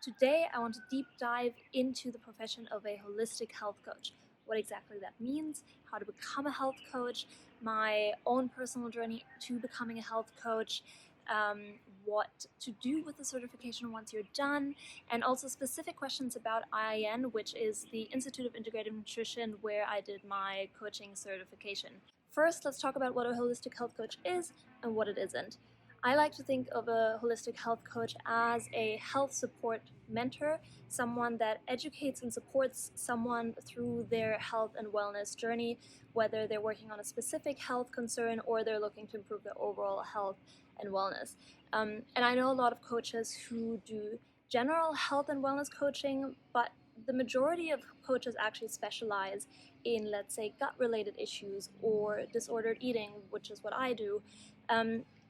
Today, I want to deep dive into the profession of a holistic health coach. What exactly that means, how to become a health coach, my own personal journey to becoming a health coach, what to do with the certification once you're done, and also specific questions about IIN, which is the Institute of Integrative Nutrition, where I did my coaching certification. First, let's talk about what a holistic health coach is and what it isn't. I like to think of a holistic health coach as a health support mentor, someone that educates and supports someone through their health and wellness journey, whether they're working on a specific health concern or they're looking to improve their overall health and wellness. And I know a lot of coaches who do general health and wellness coaching, but the majority of coaches actually specialize in, let's say, gut-related issues or disordered eating, which is what I do.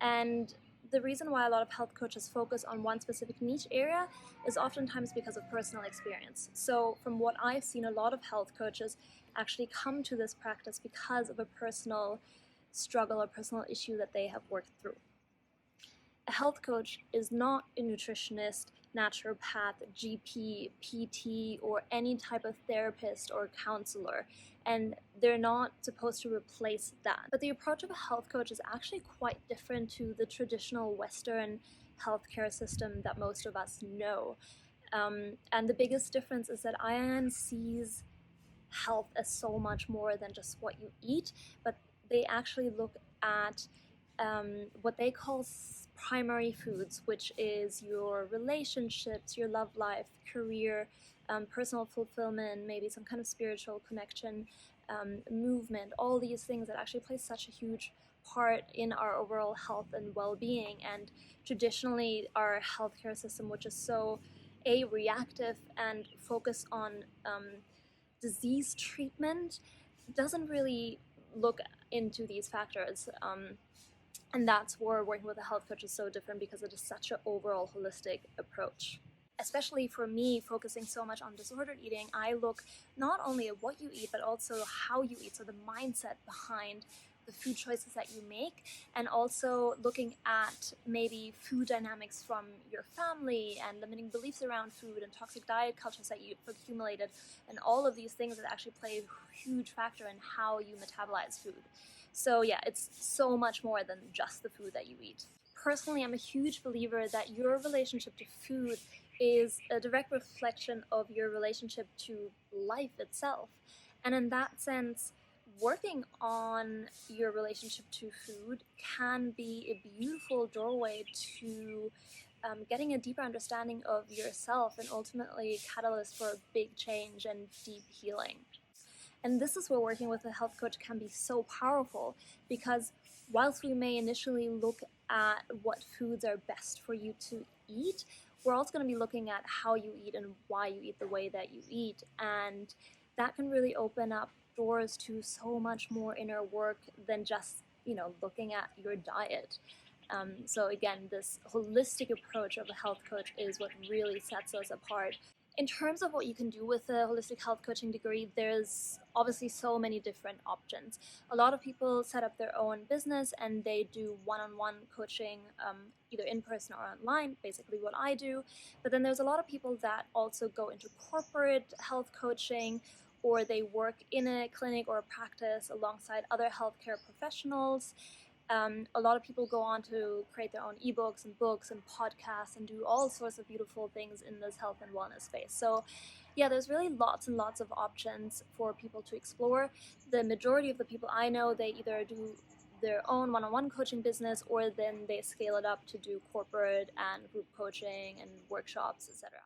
And the reason why a lot of health coaches focus on one specific niche area is oftentimes because of personal experience. So from what I've seen, a lot of health coaches actually come to this practice because of a personal struggle or personal issue that they have worked through. A health coach is not a nutritionist, naturopath, GP, PT, or any type of therapist or counselor, and they're not supposed to replace that. But the approach of a health coach is actually quite different to the traditional Western healthcare system that most of us know. And the biggest difference is that IIN sees health as so much more than just what you eat, but they actually look at what they call primary foods, which is your relationships, your love life, career, personal fulfillment, maybe some kind of spiritual connection, movement, all these things that actually play such a huge part in our overall health and well-being. And traditionally, our healthcare system, which is so reactive and focused on disease treatment, doesn't really look into these factors. And that's where working with a health coach is so different, because it is such an overall holistic approach. Especially for me, focusing so much on disordered eating, I look not only at what you eat, but also how you eat, so the mindset behind the food choices that you make, and also looking at maybe food dynamics from your family and limiting beliefs around food and toxic diet cultures that you've accumulated, and all of these things that actually play a huge factor in how you metabolize food. So yeah, it's so much more than just the food that you eat. Personally, I'm a huge believer that your relationship to food is a direct reflection of your relationship to life itself. And in that sense, working on your relationship to food can be a beautiful doorway to getting a deeper understanding of yourself, and ultimately catalyst for a big change and deep healing. And this is where working with a health coach can be so powerful, because whilst we may initially look at what foods are best for you to eat, we're also going to be looking at how you eat and why you eat the way that you eat. And that can really open up doors to so much more inner work than just, looking at your diet. So again, this holistic approach of a health coach is what really sets us apart. In terms of what you can do with a holistic health coaching degree, there's obviously so many different options. A lot of people set up their own business and they do one-on-one coaching, either in person or online, basically what I do. But then there's a lot of people that also go into corporate health coaching, or they work in a clinic or a practice alongside other healthcare professionals. A lot of people go on to create their own ebooks and books and podcasts and do all sorts of beautiful things in this health and wellness space. So yeah, there's really lots and lots of options for people to explore. The majority of the people I know, they either do their own one-on-one coaching business, or then they scale it up to do corporate and group coaching and workshops, etc.